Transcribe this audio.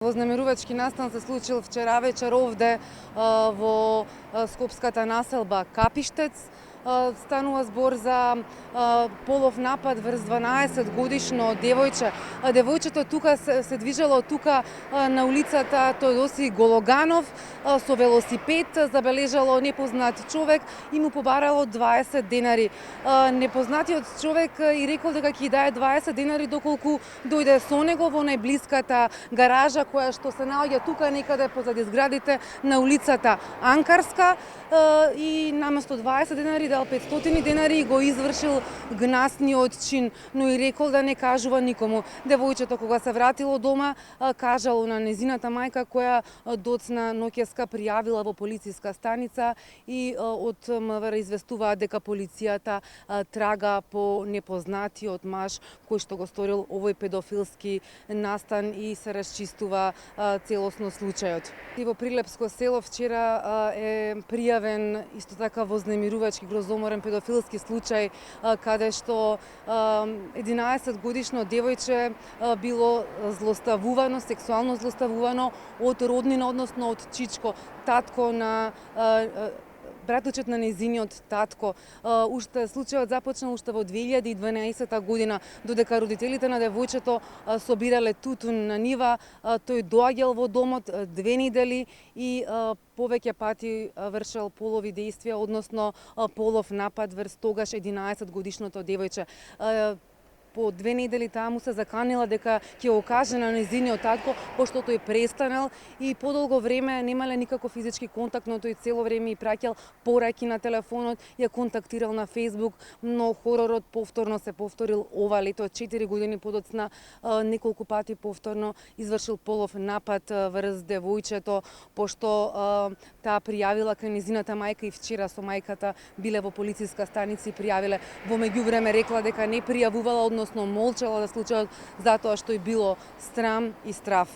Вознемирувачки настан се случил вчера вечер овде во скопската населба Капиштец. Станува збор за полов напад врз 12-годишно девојче. Девојчето тука се движело тука на улицата Теодосиј Гологанов со велосипед, забележало непознат човек и му побарало 20 денари. Непознатиот човек и рекол дека ќе даде 20 денари доколку дојде со него во најблиската гаража која што се наоѓа тука некаде позади зградите на улицата Анкарска, и наместо 20 денари дал 500 денари и го извршил гнасниот чин, но и рекол да не кажува никому. Девојчето кога се вратило дома кажало на незината мајка која доцна ноќеска пријавила во полициска станица и од МВР известуваат дека полицијата трага по непознатиот маж кој што го сторил овој педофилски настан и се расчистува целосно случајот. И во Прилепско село вчера е пријавен исто така вознемирувачки грозоморен педофилски случај каде што 11 годишно девојче било злоставувано, сексуално злоставувано од роднина, односно од чичко, татко на братучет на нејзиниот татко. Уште случајот започнал уште во 2012 година, додека родителите на девојчето собирале тутун на нива, тој доаѓал во домот 2 недели и повеќе пати вршел полови дејствија, односно полов напад врз тогаш 11 годишното девојче. По 2 недели таа му се заканила дека ќе го каже на нејзиниот татко, пошто тој престанал и подолго време немале никаков физички контакт, но тој цело време и праќал пораки на телефонот, ја контактирал на Facebook, но хоророт повторно се повторил ова лето, 4 години подоцна, неколку пати повторно извршил полов напад врз девојчето, пошто таа пријавила кај нејзината мајка и вчера со мајката биле во полициска станица и пријавиле. Во меѓувреме рекла дека не пријавувала, односно молчала за случајот затоа што и било срам и страф.